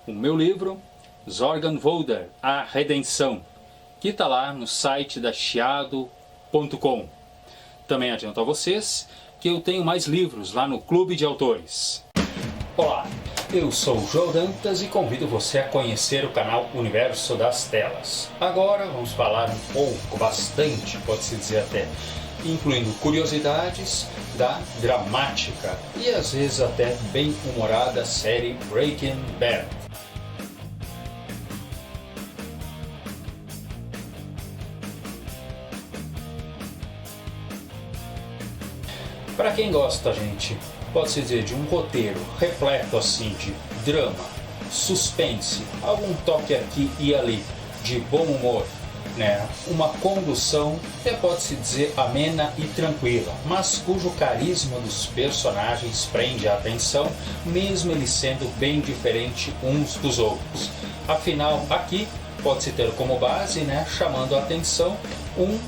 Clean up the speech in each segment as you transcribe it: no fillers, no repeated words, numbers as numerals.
o meu livro Zorganwälder, A Redenção, que está lá no site da Chiado.com. Também adianto a vocês que eu tenho mais livros lá no Clube de Autores. Olá, eu sou o João Dantas e convido você a conhecer o canal Universo das Telas. Agora vamos falar um pouco, bastante, pode-se dizer até, incluindo curiosidades da dramática e às vezes até bem humorada série Breaking Bad. Para quem gosta, gente, pode-se dizer de um roteiro repleto assim de drama, suspense, algum toque aqui e ali, de bom humor, né? Uma condução, pode-se dizer, amena e tranquila, mas cujo carisma dos personagens prende a atenção, mesmo eles sendo bem diferentes uns dos outros. Afinal, aqui pode-se ter como base, né, chamando a atenção, um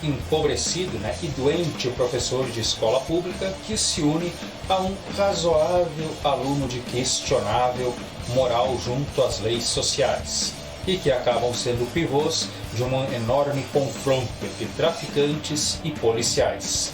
empobrecido, né, e doente professor de escola pública que se une a um razoável aluno de questionável moral junto às leis sociais e que acabam sendo pivôs de um enorme confronto entre traficantes e policiais.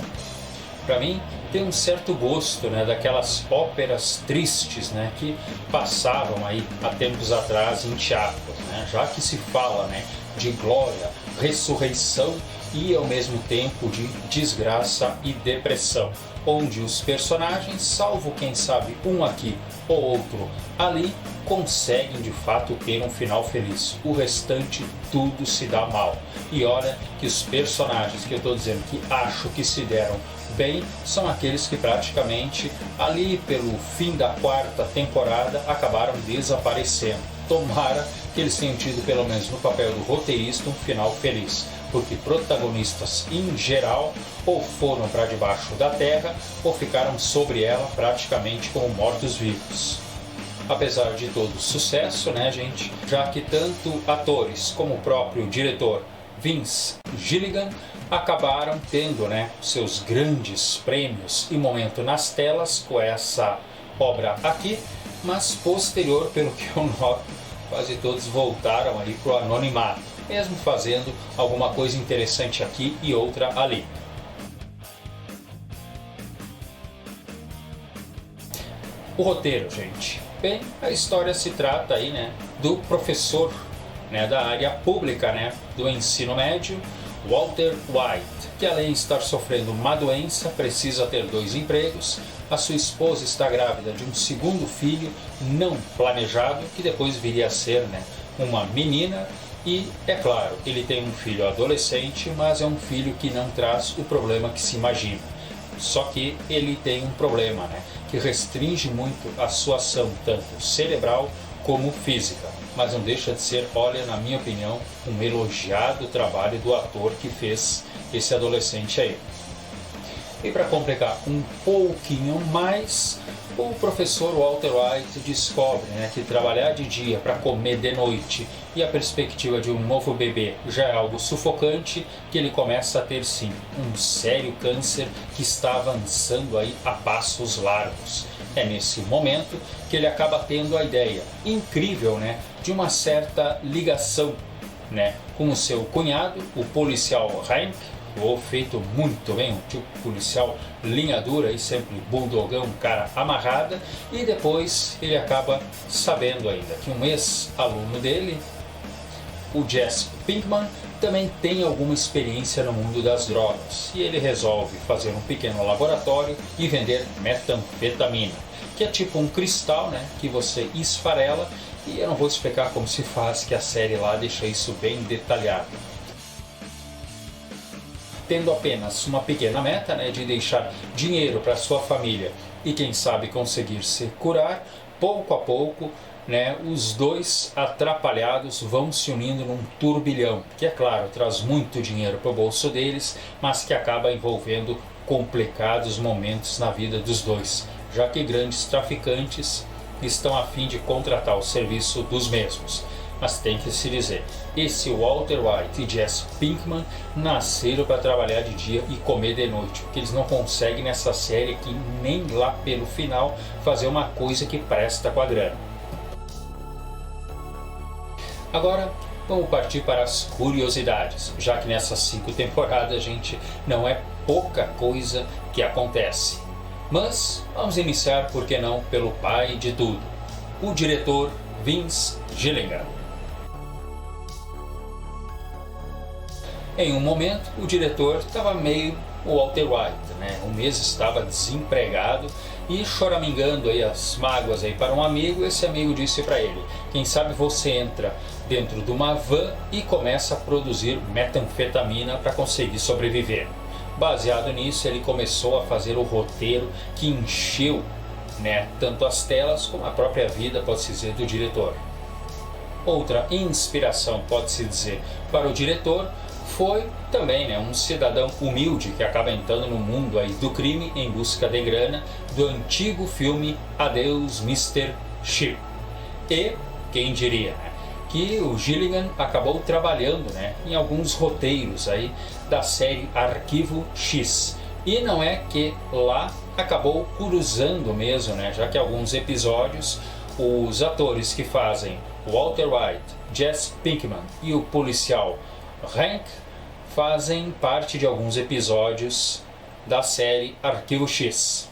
Para mim, tem um certo gosto, né, daquelas óperas tristes, né, que passavam aí há tempos atrás em teatros, né, já que se fala, né, de glória, ressurreição e ao mesmo tempo de desgraça e depressão, onde os personagens, salvo quem sabe um aqui ou outro ali, conseguem de fato ter um final feliz. O restante tudo se dá mal. E olha que os personagens que eu estou dizendo que acho que se deram bem são aqueles que praticamente ali pelo fim da quarta temporada acabaram desaparecendo. Tomara que eles tenham tido pelo menos no papel do roteirista um final feliz, porque protagonistas em geral ou foram para debaixo da terra ou ficaram sobre ela praticamente como mortos-vivos. Apesar de todo o sucesso, né, gente, já que tanto atores como o próprio diretor Vince Gilligan acabaram tendo, né, seus grandes prêmios e momento nas telas com essa obra aqui, mas posterior, pelo que eu noto, quase todos voltaram ali para o anonimato, mesmo fazendo alguma coisa interessante aqui e outra ali. O roteiro, gente. Bem, a história se trata aí, né, do professor, né, da área pública, né, do ensino médio, Walter White, que além de estar sofrendo uma doença, precisa ter 2 empregos, a sua esposa está grávida de um segundo filho não planejado, que depois viria a ser, né, uma menina, e, é claro, ele tem um filho adolescente, mas é um filho que não traz o problema que se imagina. Só que ele tem um problema, né, que restringe muito a sua ação, tanto cerebral como física. Mas não deixa de ser, olha, na minha opinião, um elogiado trabalho do ator que fez esse adolescente aí. E para complicar um pouquinho mais, o professor Walter White descobre, né, que trabalhar de dia para comer de noite e a perspectiva de um novo bebê já é algo sufocante, que ele começa a ter sim um sério câncer que está avançando aí a passos largos. É nesse momento que ele acaba tendo a ideia incrível, né, de uma certa ligação, né, com o seu cunhado, o policial Hank, feito muito bem, um tipo policial linha dura e sempre bulldogão, cara amarrada, e depois ele acaba sabendo ainda que um ex-aluno dele, o Jesse Pinkman, também tem alguma experiência no mundo das drogas, e ele resolve fazer um pequeno laboratório e vender metanfetamina, que é tipo um cristal, né, que você esfarela, e eu não vou explicar como se faz, que a série lá deixa isso bem detalhado. Tendo apenas uma pequena meta, né, de deixar dinheiro para sua família e quem sabe conseguir se curar, pouco a pouco, né, os dois atrapalhados vão se unindo num turbilhão, que é claro, traz muito dinheiro para o bolso deles, mas que acaba envolvendo complicados momentos na vida dos dois, já que grandes traficantes estão a fim de contratar o serviço dos mesmos. Mas tem que se dizer, esse Walter White e Jesse Pinkman nasceram para trabalhar de dia e comer de noite, porque eles não conseguem nessa série aqui, nem lá pelo final, fazer uma coisa que presta com a grana. Agora, vamos partir para as curiosidades, já que nessas 5 temporadas, gente, não é pouca coisa que acontece. Mas vamos iniciar, por que não, pelo pai de tudo, o diretor Vince Gilligan. Em um momento, o diretor estava meio o Walter White, né? Um mês estava desempregado e choramingando aí as mágoas aí para um amigo. Esse amigo disse para ele: quem sabe você entra dentro de uma van e começa a produzir metanfetamina para conseguir sobreviver. Baseado nisso, ele começou a fazer o roteiro que encheu, né, tanto as telas como a própria vida, pode-se dizer, do diretor. Outra inspiração, pode-se dizer, para o diretor foi também, né, um cidadão humilde que acaba entrando no mundo aí do crime em busca de grana, do antigo filme Adeus Mr. Chip. E quem diria, né, que o Gilligan acabou trabalhando, né, em alguns roteiros aí da série Arquivo X. E não é que lá acabou cruzando mesmo, né, já que alguns episódios os atores que fazem Walter White, Jesse Pinkman e o policial Hank fazem parte de alguns episódios da série Arquivo X.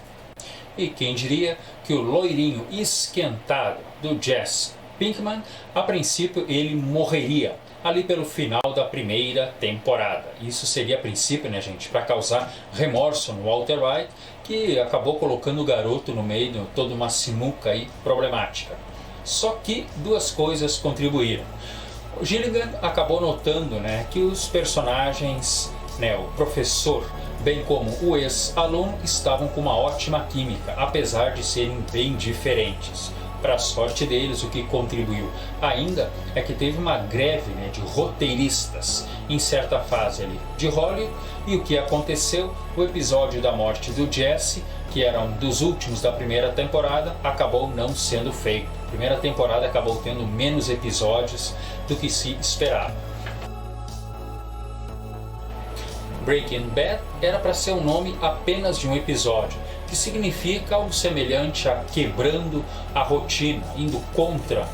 E quem diria que o loirinho esquentado do Jesse Pinkman, a princípio ele morreria ali pelo final da primeira temporada. Isso seria a princípio, né, gente, para causar remorso no Walter White, que acabou colocando o garoto no meio de toda uma sinuca aí problemática. Só que duas coisas contribuíram. O Gilligan acabou notando, né, que os personagens, né, o professor, bem como o ex-aluno, estavam com uma ótima química, apesar de serem bem diferentes. Para a sorte deles, o que contribuiu ainda é que teve uma greve, né, de roteiristas em certa fase ali de Hollywood. E o que aconteceu? O episódio da morte do Jesse, que era um dos últimos da primeira temporada, acabou não sendo feito. A primeira temporada acabou tendo menos episódios do que se esperava. Breaking Bad era para ser o nome apenas de um episódio, que significa algo semelhante a quebrando a rotina, indo contra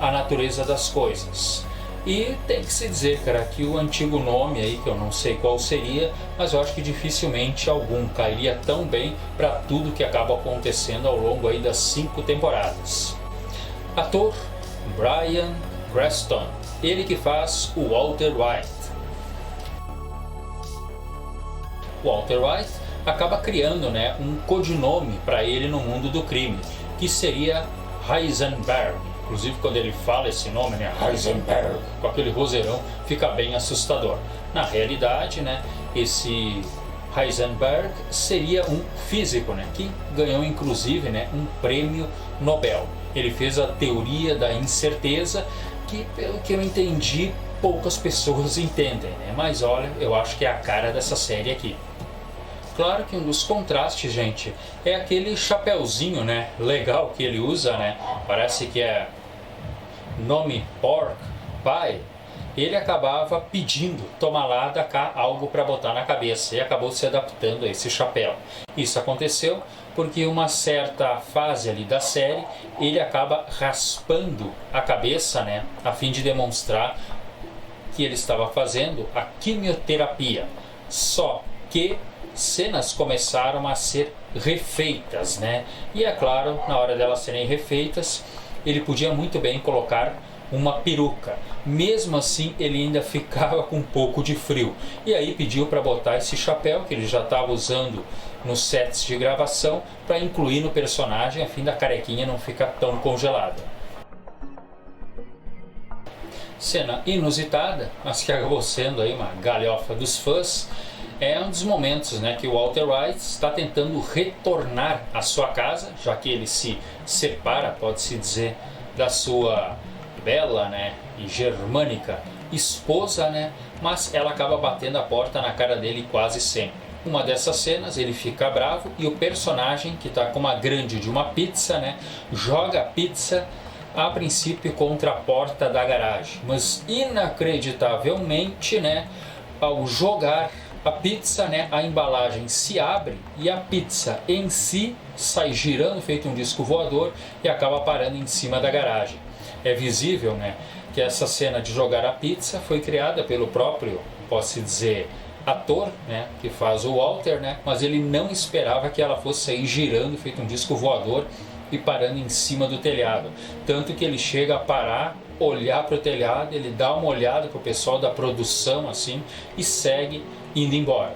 a natureza das coisas. E tem que se dizer, cara, que o antigo nome aí, que eu não sei qual seria, mas eu acho que dificilmente algum cairia tão bem para tudo que acaba acontecendo ao longo aí das 5 temporadas. Ator Bryan Cranston, ele que faz o Walter White. Walter White acaba criando, né, um codinome para ele no mundo do crime, que seria Heisenberg. Inclusive, quando ele fala esse nome, né, Heisenberg, com aquele vozeirão, fica bem assustador. Na realidade, né, esse Heisenberg seria um físico, né, que ganhou inclusive, né, um prêmio Nobel. Ele fez a teoria da incerteza, que, pelo que eu entendi, poucas pessoas entendem, né? Mas olha, eu acho que é a cara dessa série aqui. Claro que um dos contrastes, gente, é aquele chapéuzinho, né, legal que ele usa, né? Parece que é nome Pork Pie. Ele acabava pedindo, toma lá, dá cá, algo para botar na cabeça, e acabou se adaptando a esse chapéu. Isso aconteceu porque uma certa fase ali da série, ele acaba raspando a cabeça, né, a fim de demonstrar que ele estava fazendo a quimioterapia. Só que cenas começaram a ser refeitas, né? E é claro, na hora delas serem refeitas, ele podia muito bem colocar uma peruca. Mesmo assim, ele ainda ficava com um pouco de frio. E aí pediu para botar esse chapéu, que ele já estava usando nos sets de gravação, para incluir no personagem, a fim da carequinha não ficar tão congelada. Cena inusitada, mas que acabou sendo aí uma galhofa dos fãs, é um dos momentos, né, que o Walter White está tentando retornar à sua casa, já que ele se separa, pode-se dizer, da sua bela, né, e germânica esposa, né, mas ela acaba batendo a porta na cara dele quase sempre. Uma dessas cenas, ele fica bravo e o personagem, que está com uma grande de uma pizza, né, joga a pizza a princípio contra a porta da garagem, mas inacreditavelmente, né, ao jogar a pizza, né, a embalagem se abre e a pizza em si sai girando feito um disco voador e acaba parando em cima da garagem. É visível, né, que essa cena de jogar a pizza foi criada pelo próprio, posso dizer, ator, né, que faz o Walter, né, mas ele não esperava que ela fosse sair girando, feito um disco voador e parando em cima do telhado. Tanto que ele chega a parar, olhar para o telhado, ele dá uma olhada para o pessoal da produção assim e segue indo embora.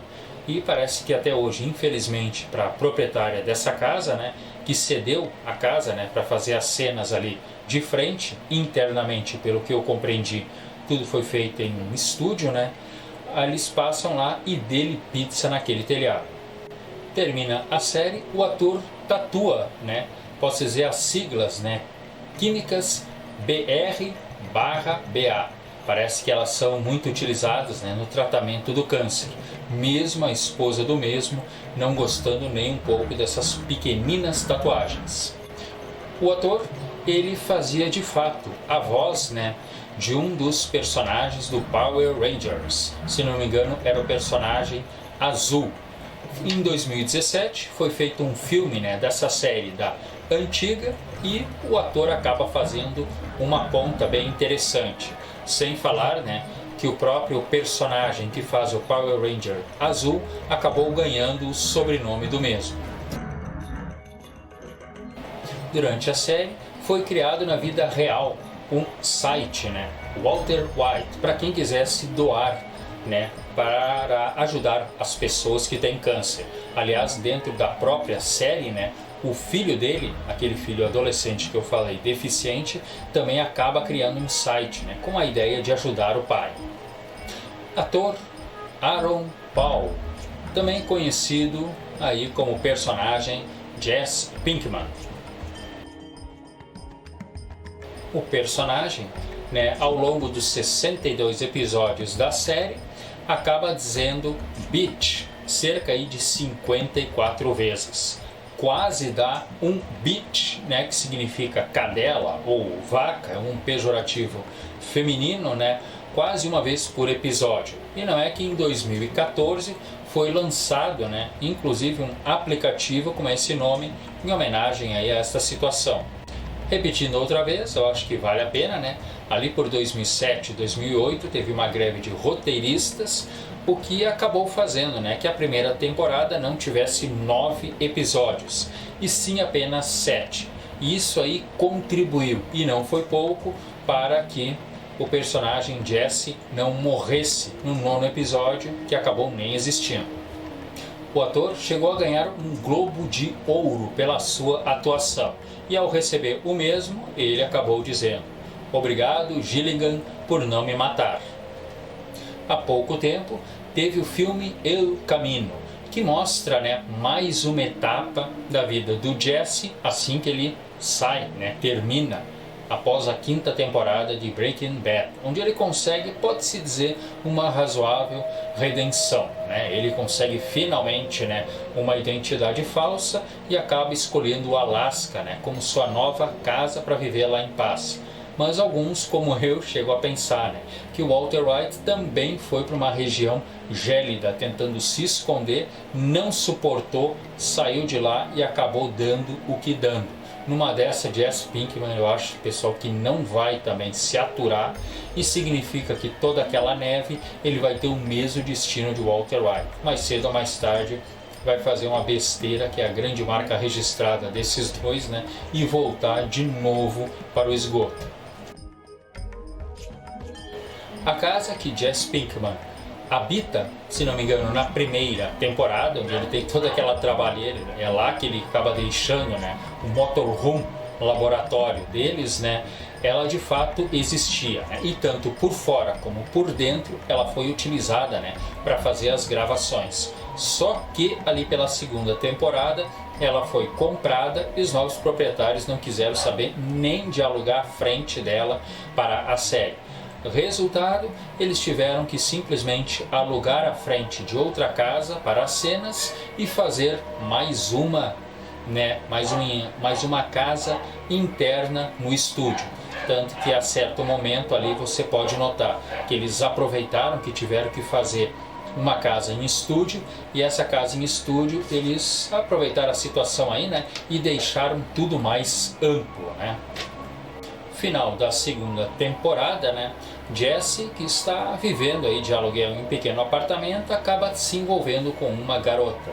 E parece que até hoje, infelizmente, para a proprietária dessa casa, né, que cedeu a casa, né, para fazer as cenas ali de frente, internamente, pelo que eu compreendi, tudo foi feito em um estúdio, né? Eles passam lá e dele pizza naquele telhado. Termina a série, o ator tatua, né? Posso dizer as siglas, né? Químicas BR/BA. Parece que elas são muito utilizadas, né, no tratamento do câncer. Mesmo a esposa do mesmo não gostando nem um pouco dessas pequeninas tatuagens. O ator, ele fazia de fato a voz, né, de um dos personagens do Power Rangers. Se não me engano, era o personagem Azul. Em 2017 foi feito um filme, né, dessa série da antiga e o ator acaba fazendo uma ponta bem interessante. Sem falar, né, que o próprio personagem que faz o Power Ranger Azul acabou ganhando o sobrenome do mesmo. Durante a série foi criado na vida real um site, né, Walter White, para quem quisesse doar, né, para ajudar as pessoas que têm câncer. Aliás, dentro da própria série, né, o filho dele, aquele filho adolescente que eu falei, deficiente, também acaba criando um site, né, com a ideia de ajudar o pai. Ator Aaron Paul, também conhecido aí como personagem Jesse Pinkman. O personagem, né, ao longo dos 62 episódios da série, acaba dizendo bitch cerca aí de 54 vezes. Quase dá um bitch, né, que significa cadela ou vaca, um pejorativo feminino, né, quase uma vez por episódio. E não é que em 2014 foi lançado, né, inclusive um aplicativo com esse nome em homenagem aí a esta situação. Repetindo outra vez, eu acho que vale a pena, né? Ali por 2007, 2008 teve uma greve de roteiristas, o que acabou fazendo, né, que a primeira temporada não tivesse 9 episódios, e sim apenas 7. E isso aí contribuiu, e não foi pouco, para que o personagem Jesse não morresse no 9º episódio, que acabou nem existindo. O ator chegou a ganhar um Globo de Ouro pela sua atuação, e ao receber o mesmo, ele acabou dizendo: "Obrigado, Gilligan, por não me matar." Há pouco tempo, teve o filme El Camino, que mostra, né, mais uma etapa da vida do Jesse assim que ele sai, né, termina após a 5ª temporada de Breaking Bad, onde ele consegue, pode-se dizer, uma razoável redenção, né? Ele consegue finalmente, né, uma identidade falsa e acaba escolhendo o Alasca, né, como sua nova casa para viver lá em paz. Mas alguns, como eu, chegam a pensar, né, que o Walter White também foi para uma região gélida, tentando se esconder, não suportou, saiu de lá e acabou dando o que dando. Numa dessa, Jesse Pinkman, eu acho, pessoal, que não vai também se aturar, e significa que toda aquela neve, ele vai ter o mesmo destino de Walter White. Mais cedo ou mais tarde, vai fazer uma besteira, que é a grande marca registrada desses dois, né, e voltar de novo para o esgoto. A casa que Jesse Pinkman habita, se não me engano, na primeira temporada, onde ele tem toda aquela trabalheira, é lá que ele acaba deixando, né, o motorhome, o laboratório deles, né, ela de fato existia, né, e tanto por fora como por dentro ela foi utilizada, né, para fazer as gravações. Só que ali pela 2ª temporada ela foi comprada e os novos proprietários não quiseram saber nem de alugar a frente dela para a série. Resultado, eles tiveram que simplesmente alugar a frente de outra casa para as cenas e fazer mais uma, né, mais uma casa interna no estúdio. Tanto que a certo momento ali você pode notar que eles aproveitaram que tiveram que fazer uma casa em estúdio, e essa casa em estúdio eles aproveitaram a situação aí, né, e deixaram tudo mais amplo, né. final da segunda temporada, né, Jesse, que está vivendo aí de aluguel em um pequeno apartamento, acaba se envolvendo com uma garota.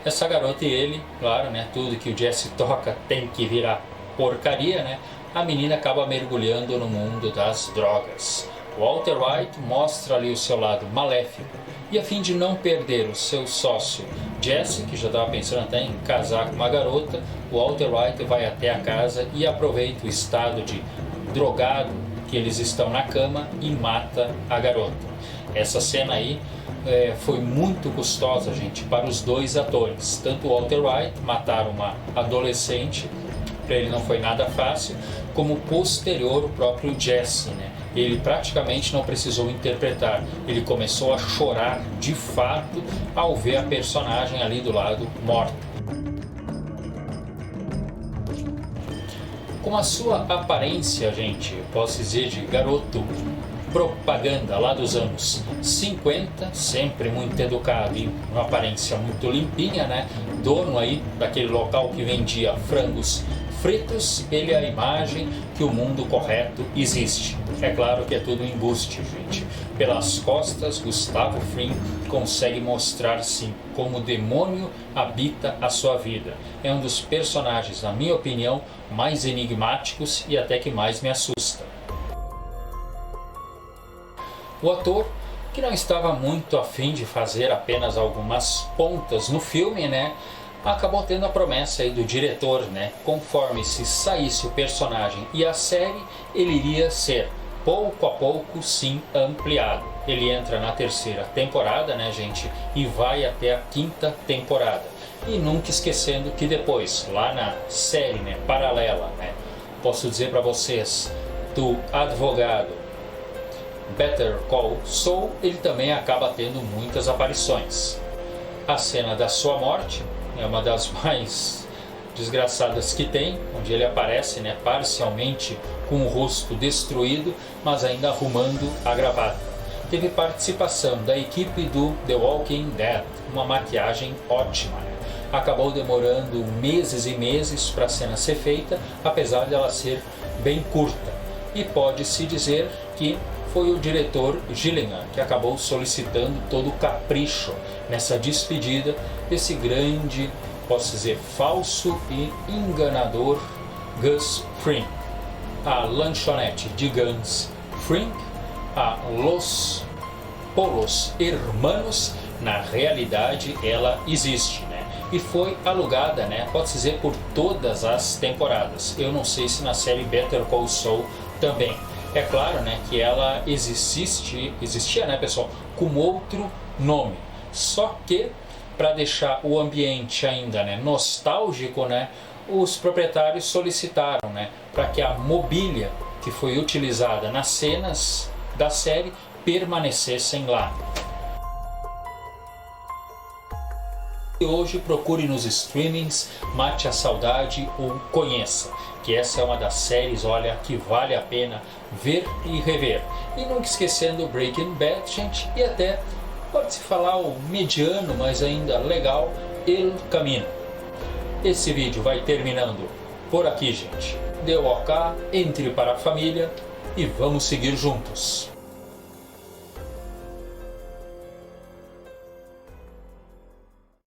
Essa garota e ele, claro, né, tudo que o Jesse toca tem que virar porcaria, né, a menina acaba mergulhando no mundo das drogas. Walter White mostra ali o seu lado maléfico e, a fim de não perder o seu sócio Jesse, que já estava pensando até em casar com uma garota, o Walter White vai até a casa e aproveita o estado de drogado que eles estão na cama e mata a garota. Essa cena aí foi muito custosa, gente, para os dois atores. Tanto o Walter White, matar uma adolescente, para ele não foi nada fácil, como posterior o próprio Jesse, né? Ele praticamente não precisou interpretar, ele começou a chorar de fato ao ver a personagem ali do lado morta. Com a sua aparência, gente, posso dizer, de garoto propaganda lá dos anos 50, sempre muito educado e uma aparência muito limpinha, né? Dono aí daquele local que vendia frangos fritos, ele é a imagem que o mundo correto existe. É claro que é tudo embuste, gente. Pelas costas, Gustavo Fring consegue mostrar sim como o demônio habita a sua vida. É um dos personagens, na minha opinião, mais enigmáticos e até que mais me assusta. O ator, que não estava muito afim de fazer apenas algumas pontas no filme, né, acabou tendo a promessa aí do diretor, né, conforme se saísse o personagem e a série, ele iria ser pouco a pouco sim ampliado. Ele entra na terceira temporada, né, gente, e vai até a quinta temporada. E nunca esquecendo que depois, lá na série, né, paralela, né, posso dizer para vocês, do advogado Better Call Saul, ele também acaba tendo muitas aparições. A cena da sua morte é uma das mais desgraçadas que tem, onde ele aparece, né, parcialmente com o rosto destruído, mas ainda arrumando a gravata. Teve participação da equipe do The Walking Dead, uma maquiagem ótima, né? Acabou demorando meses e meses para a cena ser feita, apesar de ela ser bem curta. E pode-se dizer que foi o diretor Gilligan que acabou solicitando todo o capricho nessa despedida desse grande, posso dizer, falso e enganador Gus Fring. A lanchonete de Gus Fring, a Los Polos Hermanos, na realidade ela existe, né? E foi alugada, né, pode-se dizer, por todas as temporadas. Eu não sei se na série Better Call Saul também. É claro, né, que ela existia, né, pessoal, com outro nome. Só que, para deixar o ambiente ainda, né, nostálgico, né, os proprietários solicitaram, né, para que a mobília que foi utilizada nas cenas da série permanecessem lá. E hoje procure nos streamings, mate a saudade ou conheça, que essa é uma das séries, olha, que vale a pena ver e rever. E nunca esquecendo Breaking Bad, gente, e até, pode-se falar o mediano, mas ainda legal, El Camino. Esse vídeo vai terminando por aqui, gente. Deu OK, entre para a família e vamos seguir juntos.